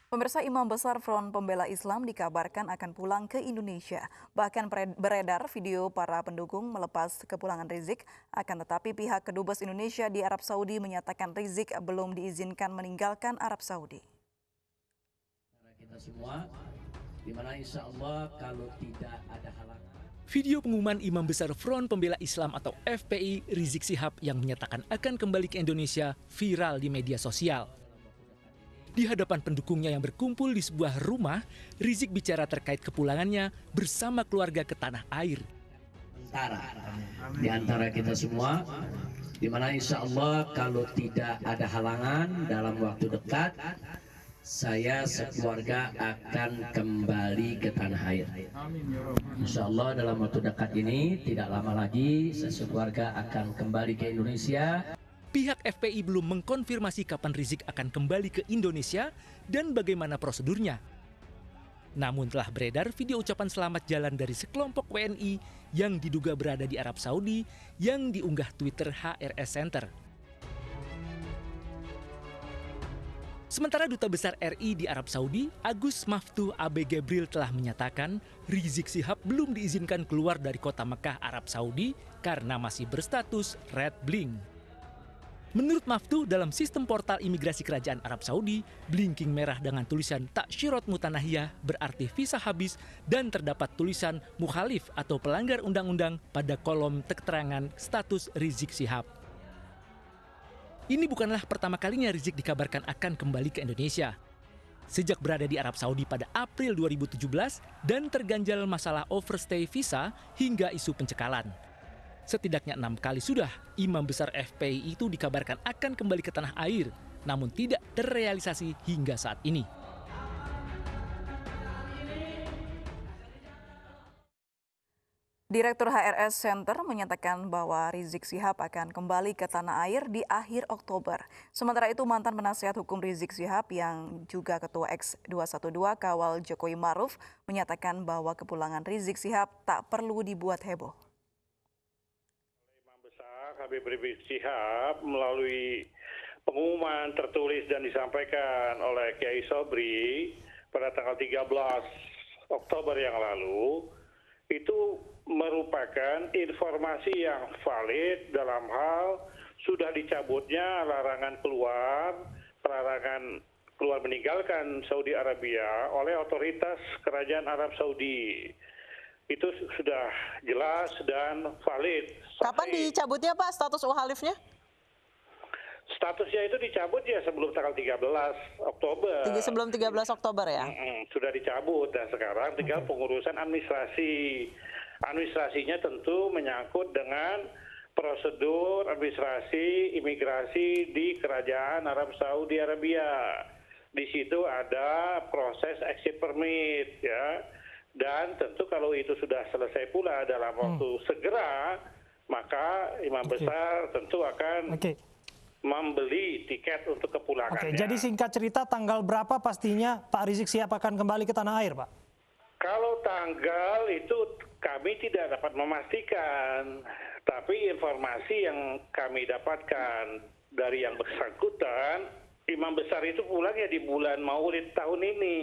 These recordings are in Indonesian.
Pemirsa, Imam Besar Front Pembela Islam dikabarkan akan pulang ke Indonesia. Bahkan beredar video para pendukung melepas kepulangan Rizik. Akan tetapi pihak Kedubes Indonesia di Arab Saudi menyatakan Rizik belum diizinkan meninggalkan Arab Saudi. Kita semua, di mana insya Allah kalau tidak ada halangan. Video pengumuman Imam Besar Front Pembela Islam atau FPI Rizik Syihab yang menyatakan akan kembali ke Indonesia viral di media sosial. Di hadapan pendukungnya yang berkumpul di sebuah rumah, Rizik bicara terkait kepulangannya bersama keluarga ke tanah air. Di antara kita semua, di mana insya Allah kalau tidak ada halangan dalam waktu dekat, saya sekeluarga akan kembali ke tanah air. Insya Allah dalam waktu dekat ini, tidak lama lagi, saya sekeluarga akan kembali ke Indonesia. Pihak FPI belum mengkonfirmasi kapan Rizik akan kembali ke Indonesia dan bagaimana prosedurnya. Namun telah beredar video ucapan selamat jalan dari sekelompok WNI yang diduga berada di Arab Saudi yang diunggah Twitter HRS Center. Sementara Duta Besar RI di Arab Saudi, Agus Maftuh Abe Gebril telah menyatakan Rizik Syihab belum diizinkan keluar dari kota Mekah, Arab Saudi karena masih berstatus Red Blink. Menurut Maftuh, dalam sistem portal imigrasi kerajaan Arab Saudi, blinking merah dengan tulisan Taksyirat Mutanahiyah berarti visa habis dan terdapat tulisan mukhalif atau pelanggar undang-undang pada kolom keterangan status Rizik Syihab. Ini bukanlah pertama kalinya Rizik dikabarkan akan kembali ke Indonesia. Sejak berada di Arab Saudi pada April 2017 dan terganjal masalah overstay visa hingga isu pencekalan. Setidaknya 6 kali sudah Imam Besar FPI itu dikabarkan akan kembali ke tanah air, namun tidak terrealisasi hingga saat ini. Direktur HRS Center menyatakan bahwa Rizik Syihab akan kembali ke tanah air di akhir Oktober. Sementara itu mantan penasihat hukum Rizik Syihab yang juga ketua X212 Kawal Jokowi Maruf menyatakan bahwa kepulangan Rizik Syihab tak perlu dibuat heboh. Imam Besar Habib Rizik Syihab melalui pengumuman tertulis dan disampaikan oleh Kiai Sobri pada tanggal 13 Oktober yang lalu itu merupakan informasi yang valid dalam hal sudah dicabutnya larangan keluar meninggalkan Saudi Arabia oleh otoritas Kerajaan Arab Saudi. Itu sudah jelas dan valid. Kapan dicabutnya Pak status muhalifnya? Statusnya itu dicabut ya sebelum tanggal 13 Oktober. Sebelum 13 Oktober ya? Sudah dicabut dan sekarang tinggal pengurusan administrasi. Administrasinya tentu menyangkut dengan prosedur administrasi imigrasi di Kerajaan Arab Saudi Arabia. Di situ ada proses exit permit ya. Dan tentu kalau itu sudah selesai pula dalam waktu segera, maka Imam Besar tentu akan membeli tiket untuk kepulangannya. Jadi singkat cerita tanggal berapa pastinya Pak Rizik Syihab akan kembali ke tanah air, Pak? Kalau tanggal itu kami tidak dapat memastikan, tapi informasi yang kami dapatkan dari yang bersangkutan, Imam Besar itu pulang ya di bulan Maulid tahun ini.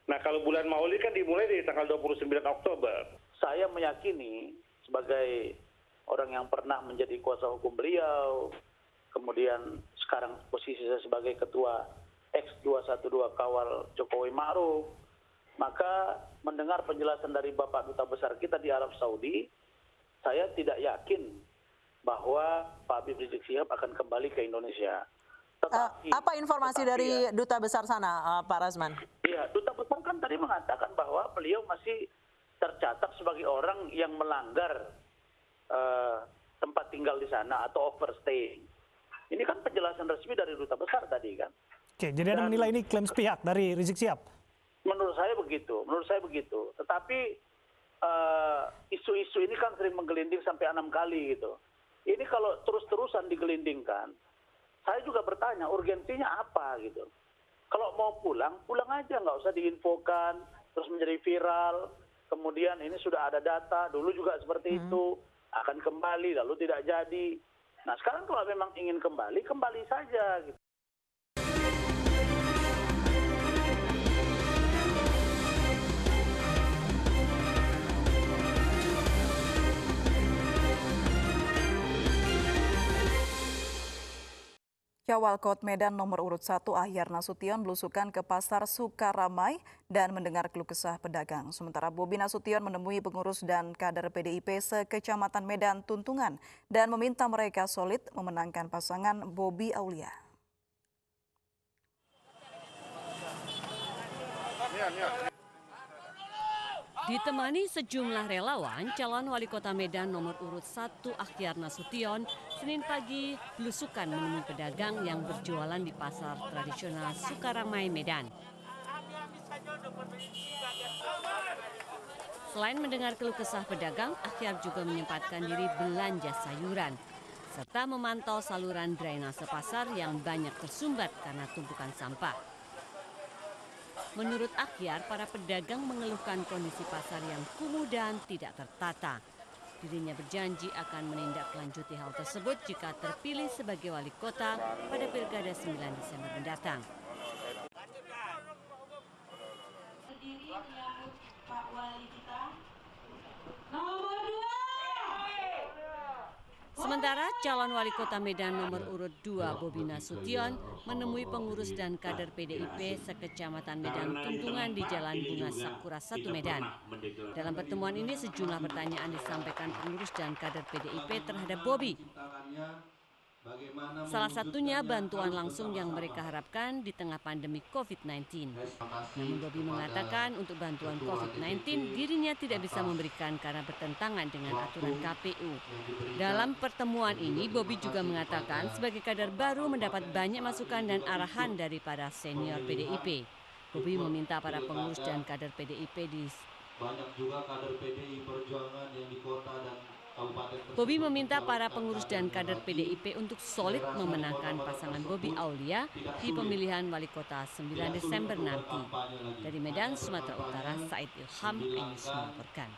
Nah kalau bulan Maulid kan dimulai dari tanggal 29 Oktober. Saya meyakini sebagai orang yang pernah menjadi kuasa hukum beliau, kemudian sekarang posisi saya sebagai ketua X212 Kawal Jokowi Ma'ruf, maka mendengar penjelasan dari Bapak Duta Besar kita di Arab Saudi, saya tidak yakin bahwa Pak Habib Rizik Syihab akan kembali ke Indonesia. Apa informasi dari Duta Besar sana, Pak Razman? Iya, Duta Besar kan tadi mengatakan bahwa beliau masih tercatat sebagai orang yang melanggar tempat tinggal di sana atau overstay. Ini kan penjelasan resmi dari Duta Besar tadi kan. Oke, jadi Anda menilai ini klaim sepihak dari Rizik Syihab? Menurut saya begitu. Tetapi isu-isu ini kan sering menggelinding sampai 6 kali gitu. Ini kalau terus-terusan digelindingkan, saya juga bertanya urgensinya apa gitu. Kalau mau pulang aja, nggak usah diinfokan, terus menjadi viral. Kemudian ini sudah ada data, dulu juga seperti itu, akan kembali lalu tidak jadi. Nah sekarang kalau memang ingin kembali saja gitu. Cawalkot Medan nomor urut 1 Ahyar Nasution belusukan ke Pasar Sukaramai dan mendengar keluh kesah pedagang. Sementara Bobi Nasution menemui pengurus dan kader PDIP se-Kecamatan Medan Tuntungan dan meminta mereka solid memenangkan pasangan Bobi Aulia. Ditemani sejumlah relawan, calon wali kota Medan nomor urut 1 Ahyar Nasution Senin pagi belusukan menemui pedagang yang berjualan di pasar tradisional Sukaramai, Medan. Selain mendengar keluh kesah pedagang, Ahyar juga menyempatkan diri belanja sayuran serta memantau saluran drainase pasar yang banyak tersumbat karena tumpukan sampah. Menurut Ahyar, para pedagang mengeluhkan kondisi pasar yang kumuh dan tidak tertata. Dirinya berjanji akan menindaklanjuti hal tersebut jika terpilih sebagai wali kota pada Pilkada 9 Desember mendatang. Sementara calon wali kota Medan nomor urut 2 Bobi Nasution menemui pengurus dan kader PDIP se-Kecamatan Medan Tuntungan di Jalan Bunga Sakura 1 Medan. Dalam pertemuan ini sejumlah pertanyaan disampaikan pengurus dan kader PDIP terhadap Bobi. Salah satunya bantuan langsung yang mereka harapkan di tengah pandemi COVID-19. Namun Bobi mengatakan untuk bantuan COVID-19 dirinya tidak bisa memberikan karena bertentangan dengan aturan KPU. Dalam pertemuan ini Bobi juga mengatakan sebagai kader baru mendapat banyak masukan dan arahan dari para senior PDIP. Bobi meminta para pengurus dan kader PDIP banyak juga kader PDI Perjuangan yang di kota dan Bobi meminta para pengurus dan kader PDIP untuk solid memenangkan pasangan Bobi Aulia di pemilihan wali kota 9 Desember nanti. Dari Medan, Sumatera Utara, Said Ilham, Ainus melaporkan.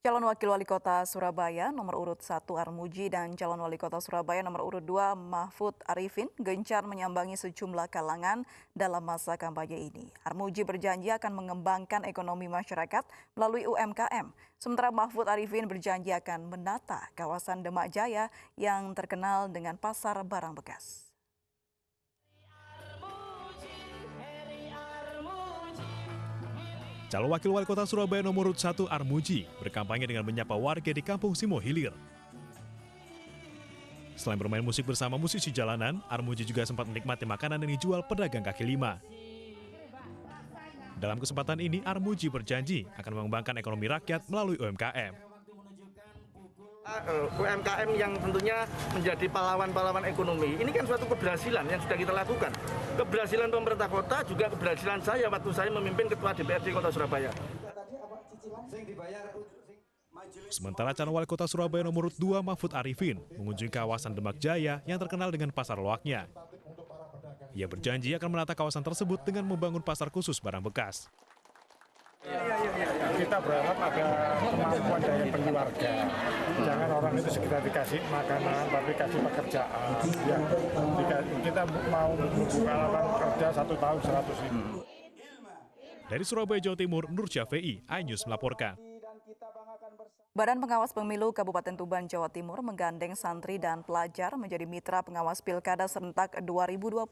Calon Wakil Wali Kota Surabaya nomor urut 1 Armuji dan calon Wali Kota Surabaya nomor urut 2 Mahfud Arifin gencar menyambangi sejumlah kalangan dalam masa kampanye ini. Armuji berjanji akan mengembangkan ekonomi masyarakat melalui UMKM. Sementara Mahfud Arifin berjanji akan menata kawasan Demak Jaya yang terkenal dengan pasar barang bekas. Calon Wakil Wali Kota Surabaya nomor urut 1 Armuji berkampanye dengan menyapa warga di Kampung Simo Hilir. Selain bermain musik bersama musisi jalanan, Armuji juga sempat menikmati makanan yang dijual pedagang kaki lima. Dalam kesempatan ini, Armuji berjanji akan mengembangkan ekonomi rakyat melalui UMKM. UMKM yang tentunya menjadi pahlawan-pahlawan ekonomi. Ini kan suatu keberhasilan yang sudah kita lakukan. Keberhasilan pemerintah kota juga keberhasilan saya waktu saya memimpin Ketua DPRD Kota Surabaya. Sementara calon wali kota Surabaya nomor 2 Mahfud Arifin mengunjungi kawasan Demak Jaya yang terkenal dengan pasar loaknya. Ia berjanji akan menata kawasan tersebut dengan membangun pasar khusus barang bekas. Kita berharap ada kemampuan daya beli warga. Jangan orang itu sekedar dikasih makanan, tapi kasih pekerjaan. Ya, kita mau membuka lapangan kerja 1 tahun 100.000. Dari Surabaya, Jawa Timur, Nur Syafei, iNews melaporkan. Badan Pengawas Pemilu Kabupaten Tuban, Jawa Timur menggandeng santri dan pelajar menjadi mitra pengawas Pilkada serentak 2020.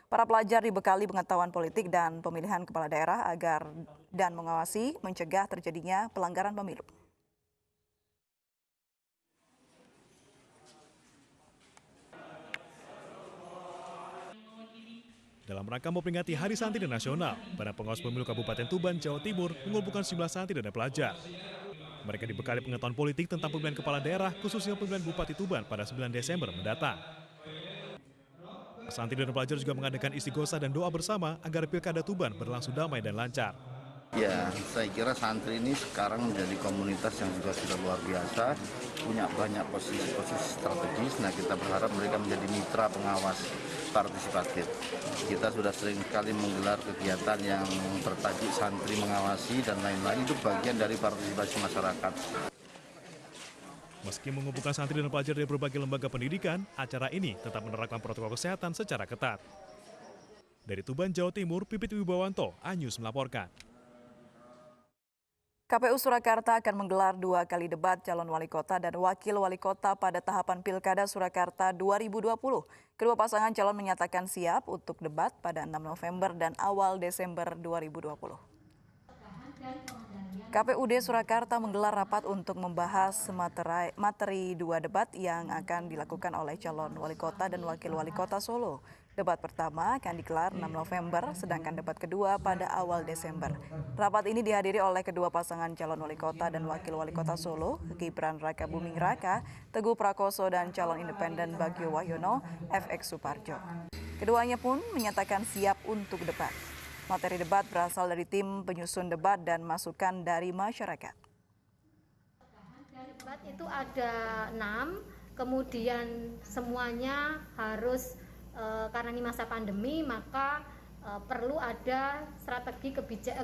Para pelajar dibekali pengetahuan politik dan pemilihan kepala daerah agar dan mengawasi mencegah terjadinya pelanggaran pemilu. Dalam rangka memperingati Hari Santri Nasional, Badan Pengawas Pemilu Kabupaten Tuban, Jawa Timur mengumpulkan sejumlah santri dan pelajar. Mereka dibekali pengetahuan politik tentang pemilihan kepala daerah, khususnya pemilihan Bupati Tuban pada 9 Desember mendatang. Santri dan pelajar juga mengadakan istighosah dan doa bersama agar Pilkada Tuban berlangsung damai dan lancar. Ya, saya kira santri ini sekarang menjadi komunitas yang juga sudah luar biasa, punya banyak posisi-posisi strategis. Nah, kita berharap mereka menjadi mitra pengawas partisipatif. Kita sudah sering sekali menggelar kegiatan yang bertajuk santri mengawasi dan lain-lain, itu bagian dari partisipasi masyarakat. Meski mengumpulkan santri dan pelajar dari berbagai lembaga pendidikan, acara ini tetap menerapkan protokol kesehatan secara ketat. Dari Tuban, Jawa Timur, Pipit Wibawanto, iNews melaporkan. KPU Surakarta akan menggelar 2 kali debat calon wali kota dan wakil wali kota pada tahapan Pilkada Surakarta 2020. Kedua pasangan calon menyatakan siap untuk debat pada 6 November dan awal Desember 2020. KPUD Surakarta menggelar rapat untuk membahas materi 2 debat yang akan dilakukan oleh calon wali kota dan wakil wali kota Solo. Debat pertama akan digelar 6 November, sedangkan debat kedua pada awal Desember. Rapat ini dihadiri oleh kedua pasangan calon wali kota dan wakil wali kota Solo, Gibran Raka Buming Raka, Teguh Prakoso, dan calon independen Bagio Wahyono, FX Suparjo. Keduanya pun menyatakan siap untuk debat. Materi debat berasal dari tim penyusun debat dan masukan dari masyarakat. Debat itu ada 6, kemudian semuanya harus karena ini masa pandemi, maka perlu ada strategi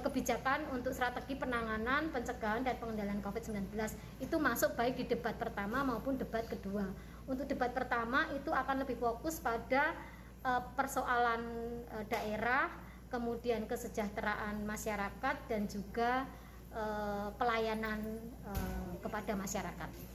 kebijakan untuk strategi penanganan, pencegahan, dan pengendalian COVID-19. Itu masuk baik di debat pertama maupun debat kedua. Untuk debat pertama itu akan lebih fokus pada persoalan daerah, kemudian kesejahteraan masyarakat, dan juga pelayanan kepada masyarakat.